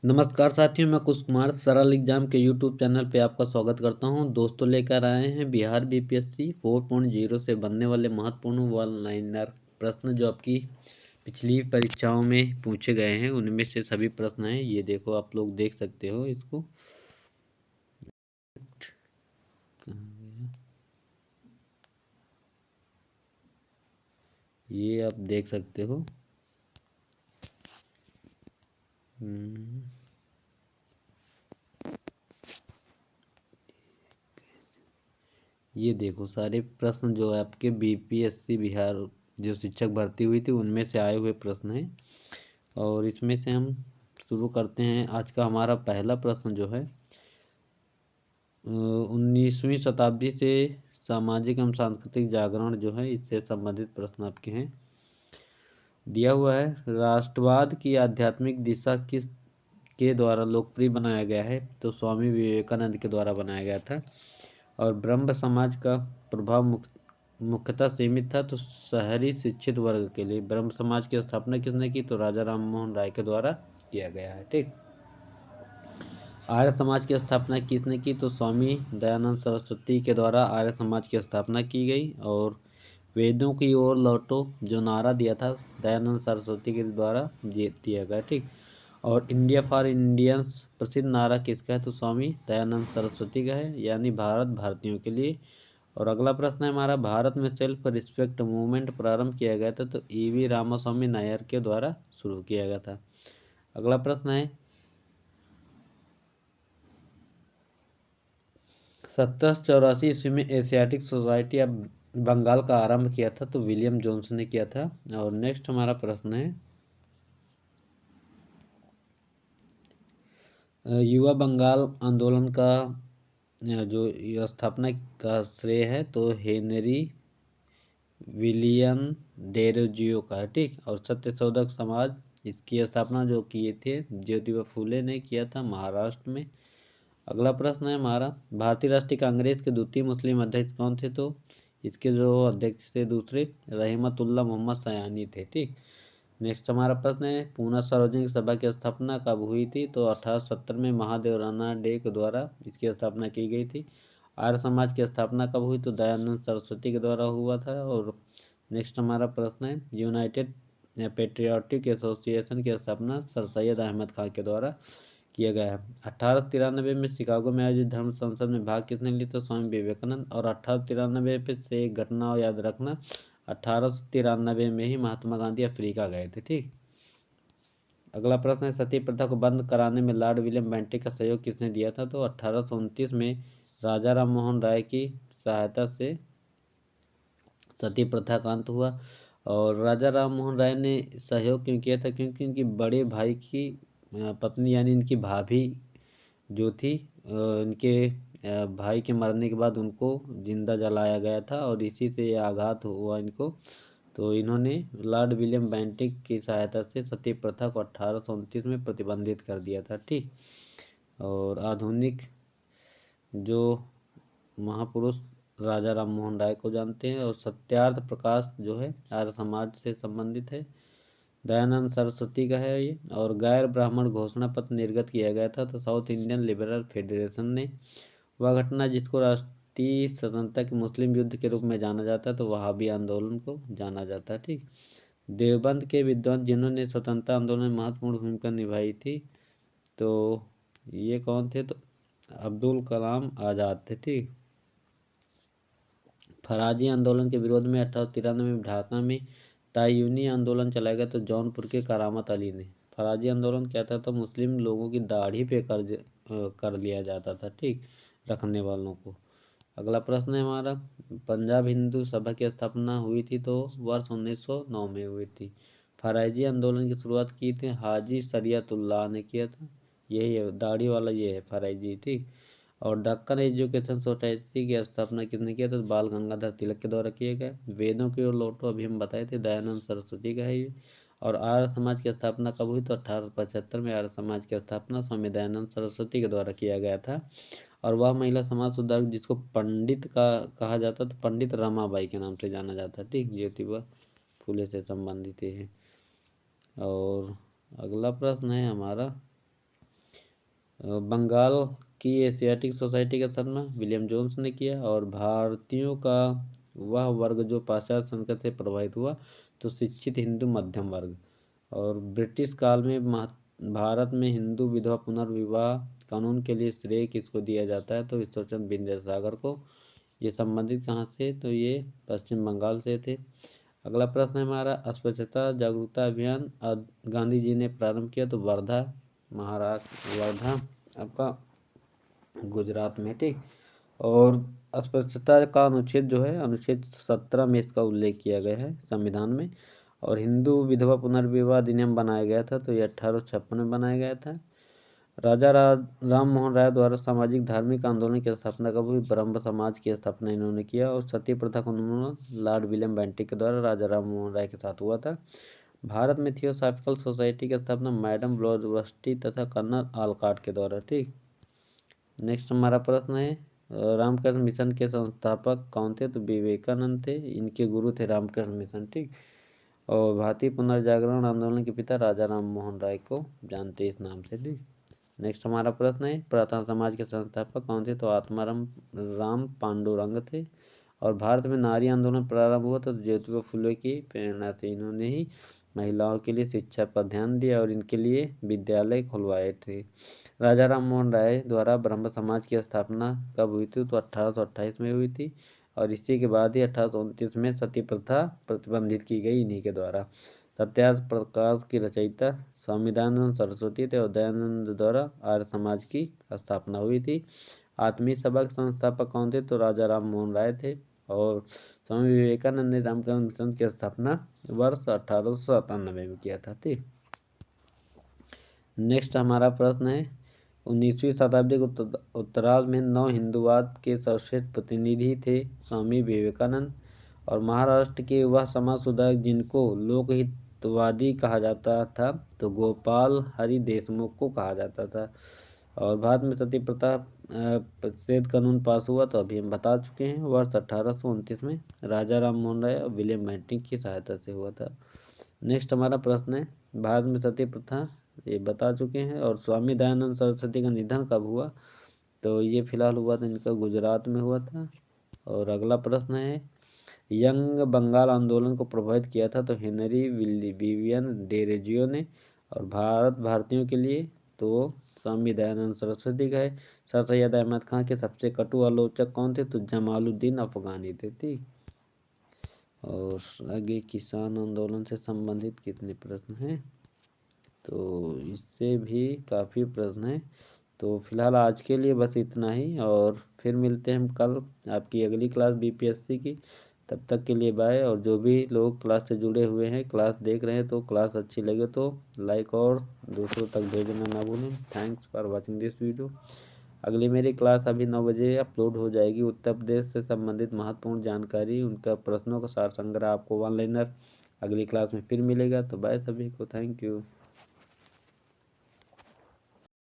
नमस्कार साथियों, मैं कुश कुमार सरल एग्जाम के यूट्यूब चैनल पे आपका स्वागत करता हूं। दोस्तों, लेकर आए हैं बिहार बीपीएससी 4.0 से बनने वाले महत्वपूर्ण वन लाइनर प्रश्न जो आपकी पिछली परीक्षाओं में पूछे गए हैं। उनमें से सभी प्रश्न हैं। ये देखो, आप लोग देख सकते हो इसको। ये आप देख सकते हो। ये देखो, सारे प्रश्न जो है आपके बीपीएससी बिहार जो शिक्षक भर्ती हुई थी उनमें से आए हुए प्रश्न हैं। और इसमें से हम शुरू करते हैं। आज का हमारा पहला प्रश्न जो है 19वीं शताब्दी से सामाजिक एवं सांस्कृतिक जागरण जो है, इससे संबंधित प्रश्न आपके हैं। दिया हुआ है, राष्ट्रवाद की आध्यात्मिक दिशा किस के द्वारा लोकप्रिय बनाया गया है? तो स्वामी विवेकानंद के द्वारा बनाया गया था। और ब्रह्म समाज का प्रभाव मुख्यतः सीमित था तो शहरी शिक्षित वर्ग के लिए। ब्रह्म समाज की स्थापना किसने की? तो राजा राम मोहन राय के द्वारा किया गया है। ठीक। आर्य समाज की स्थापना किसने की? तो स्वामी दयानंद सरस्वती के द्वारा आर्य समाज की स्थापना की गई। और वेदों की ओर लौटो जो नारा दिया था दयानंद सरस्वती के द्वारा दिया गया। ठीक। और इंडिया फॉर इंडियंस प्रसिद्ध नारा किसका है? तो स्वामी दयानंद सरस्वती का है, यानी भारत भारतीयों के लिए। और अगला प्रश्न है हमारा, भारत में सेल्फ रिस्पेक्ट मूवमेंट प्रारंभ किया गया था तो ईवी रामास्वामी नायर के द्वारा शुरू किया गया था। अगला प्रश्न है, 1784 ईस्वी में एशियाटिक सोसाइटी ऑफ बंगाल का आरंभ किया था तो विलियम जोन्स ने किया था। और नेक्स्ट हमारा प्रश्न है, युवा बंगाल आंदोलन का जो स्थापना का श्रेय है तो हेनरी विलियम डेरोजियो का है। ठीक। और सत्य शोधक समाज, इसकी स्थापना जो किए थे ज्योतिबा फूले ने किया था महाराष्ट्र में। अगला प्रश्न है हमारा, भारतीय राष्ट्रीय कांग्रेस के द्वितीय मुस्लिम अध्यक्ष कौन थे? तो इसके जो अध्यक्ष थे दूसरे रहमतुल्लाह मोहम्मद सयानी थे। ठीक। नेक्स्ट हमारा प्रश्न है, पूना सार्वजनिक सभा की स्थापना कब हुई थी? तो 1870 में महादेव राणा डे के द्वारा इसकी स्थापना की गई थी। आर्य समाज की स्थापना कब हुई? तो दयानंद सरस्वती के द्वारा हुआ था। और नेक्स्ट हमारा प्रश्न है, यूनाइटेड पेट्रियाटिक एसोसिएशन की स्थापना सर सैयद अहमद खान के द्वारा किया गया है। 1893 में शिकागो में आयोजित धर्म संसद में भाग किसने लिया? तो स्वामी विवेकानंद। और 1893 पे से एक घटना याद रखना, 1893 में ही महात्मा गांधी अफ्रीका गए थे। ठीक। अगला प्रश्न है, सती प्रथा को बंद कराने में लॉर्ड विलियम बेंटिक का सहयोग किसने दिया था? तो 1829 में राजा राम मोहन राय की सहायता से सती प्रथा का अंत हुआ। और राजा राम मोहन राय ने सहयोग क्यों किया था? क्योंकि उनकी बड़े भाई की पत्नी यानी इनकी भाभी जो थी, इनके भाई के मरने के बाद उनको जिंदा जलाया गया था और इसी से आघात हुआ इनको। तो इन्होंने लॉर्ड विलियम बेंटिक की सहायता से सती प्रथा को 1829 में प्रतिबंधित कर दिया था। ठीक। और आधुनिक जो महापुरुष राजा राम मोहन राय को जानते हैं। और सत्यार्थ प्रकाश जो है आर्य समाज से संबंधित है, दयानंद सरस्वती का है ये। और गैर ब्राह्मण घोषणा पत्र निर्गत किया गया था तो साउथ इंडियन लिबरल फेडरेशन ने। वह घटना जिसको राष्ट्रीय स्वतंत्रता के मुस्लिम युद्ध के रूप में जाना जाता है तो वहाबी आंदोलन को जाना जाता है। ठीक। देवबंद के विद्वान जिन्होंने स्वतंत्रता आंदोलन में महत्वपूर्ण भूमिका निभाई थी तो ये कौन थे? तो अब्दुल कलाम आज़ाद थे। ठीक। फराजी आंदोलन के विरोध में 1893 में ढाका में तायूनी आंदोलन चलाया गया तो जौनपुर के करामत अली ने। फराजी आंदोलन क्या था? तो मुस्लिम लोगों की दाढ़ी पे कर्ज कर लिया जाता था। ठीक। रखने वालों को। अगला प्रश्न है हमारा, पंजाब हिंदू सभा की स्थापना हुई थी तो वर्ष 1909 में हुई थी। फराजी आंदोलन की शुरुआत की थी हाजी शरियतुल्लाह ने किया था। यही है दाढ़ी वाला, ये है फराजी। ठीक। और दक्कन एजुकेशन सोसाइटी की स्थापना किसने किया? तो बाल गंगाधर तिलक के द्वारा किया गया। वेदों की ओर लौटो अभी हम बताए थे दयानंद सरस्वती का है ये। और आर्य समाज की स्थापना कब हुई? तो 1875 में आर्य समाज की स्थापना स्वामी दयानंद सरस्वती के द्वारा किया गया था। और वह महिला समाज सुधारक जिसको पंडित का कहा जाता तो पंडित रमाबाई के नाम से जाना जाता। ठीक। ज्योतिबा फूले से संबंधित है। और अगला प्रश्न है हमारा, बंगाल की एशियाटिक सोसाइटी का स्थापना विलियम जोन्स ने किया। और भारतीयों का वह वर्ग जो पाश्चात्य संस्कृति से प्रभावित हुआ, तो शिक्षित हिंदू मध्यम वर्ग। और ब्रिटिश काल में भारत में हिंदू विधवा पुनर्विवाह कानून के लिए श्रेय किसको दिया जाता है, तो ईश्वरचंद्र विद्यासागर को। ये संबंधित कहाँ से, तो ये पश्चिम बंगाल से थे। अगला प्रश्न है हमारा, अस्पृश्यता जागरूकता अभियान गांधी जी ने प्रारंभ किया, तो वर्धा महाराष्ट्र, वर्धा आपका गुजरात में, ठीक। और अस्पृश्यता का अनुच्छेद जो है अनुच्छेद 17 में इसका उल्लेख किया गया है संविधान में। और हिंदू विधवा पुनर्विवाह अधिनियम बनाया गया था, तो ये 1856 में बनाया गया था। राजा राम मोहन राय द्वारा सामाजिक धार्मिक आंदोलन की स्थापना कब हुई, ब्रह्म समाज की स्थापना इन्होंने किया। और सती प्रथा का उन्मूलन लॉर्ड विलियम बेंटिक के द्वारा राजा राम मोहन राय के साथ हुआ था। भारत में थियोसॉफिकल सोसाइटी की स्थापना मैडम ब्लॉडवर्स्टी तथा कर्नल आलकाट के द्वारा, ठीक। नेक्स्ट हमारा प्रश्न है, रामकृष्ण मिशन के संस्थापक कौन थे, तो विवेकानंद थे। इनके गुरु थे रामकृष्ण मिशन, ठीक। और भारतीय पुनर्जागरण आंदोलन के पिता राजा राम मोहन राय को जानते इस नाम से, ठीक। नेक्स्ट हमारा प्रश्न है, प्रार्थना समाज के संस्थापक कौन थे, तो आत्माराम राम पांडुरंग थे। और भारत में नारी आंदोलन प्रारंभ हुआ तो ज्योतिबा फुले की प्रेरणा से इन्होंने ही महिलाओं के लिए शिक्षा पर ध्यान दिया और इनके लिए विद्यालय खुलवाए थे। राजा राम मोहन राय द्वारा ब्रह्म समाज की स्थापना कब हुई थी, तो 1828 में हुई थी। और इसी के बाद ही 1829 में सती प्रथा प्रतिबंधित की गई इन्हीं के द्वारा। सत्याग्रह प्रकाश की रचयिता स्वामी दयानंद सरस्वती थे और दयानंद द्वारा आर्य समाज की स्थापना हुई थी। आत्मीय सभा के संस्थापक कौन थे, तो राजा राम मोहन राय थे। और स्वामी विवेकानंद ने रामकृष्ण मिशन की स्थापना वर्ष 1897 में किया था, ठीक। नेक्स्ट हमारा प्रश्न है, 19वीं शताब्दी के उत्तरार्ध में नव हिंदूवाद के सर्वश्रेष्ठ प्रतिनिधि थे स्वामी विवेकानंद। और महाराष्ट्र के वह समाज सुधारक जिनको लोकहितवादी कहा जाता था, तो गोपाल हरि देशमुख को कहा जाता था। और भारत में सती प्रथा प्रतिषेध कानून पास हुआ, तो अभी हम बता चुके हैं, वर्ष 1829 में राजा राम मोहन राय और विलियम बेंटिक की सहायता से हुआ था। नेक्स्ट हमारा प्रश्न है, भारत में सती प्रथा, ये बता चुके हैं। और स्वामी दयानंद सरस्वती का निधन कब हुआ, तो ये फिलहाल हुआ था इनका गुजरात में हुआ था। और अगला प्रश्न है, यंग बंगाल आंदोलन को प्रभावित किया था, तो हेनरी विवियन डेरोजियो ने। और भारतीयों के लिए तो स्वामी दयानंद सरस्वती का है। सर सैयद अहमद खान के सबसे कटु आलोचक कौन थे, तो जमालुद्दीन अफगानी थे, ठीक। और आगे किसान आंदोलन से संबंधित कितने प्रश्न हैं, तो इससे भी काफ़ी प्रश्न हैं। तो फिलहाल आज के लिए बस इतना ही, और फिर मिलते हैं हम कल आपकी अगली क्लास बीपीएससी की। तब तक के लिए बाय। और जो भी लोग क्लास से जुड़े हुए हैं, क्लास देख रहे हैं, तो क्लास अच्छी लगे तो लाइक और दूसरों तक भेजना ना भूलें। Thanks for watching this video. अगली मेरी क्लास अभी 9 बजे अपलोड हो जाएगी। उत्तर प्रदेश से संबंधित महत्वपूर्ण जानकारी, उनका प्रश्नों का सार संग्रह आपको वन लाइनर अगली क्लास में फिर मिलेगा। तो बाय सभी को, थैंक यू।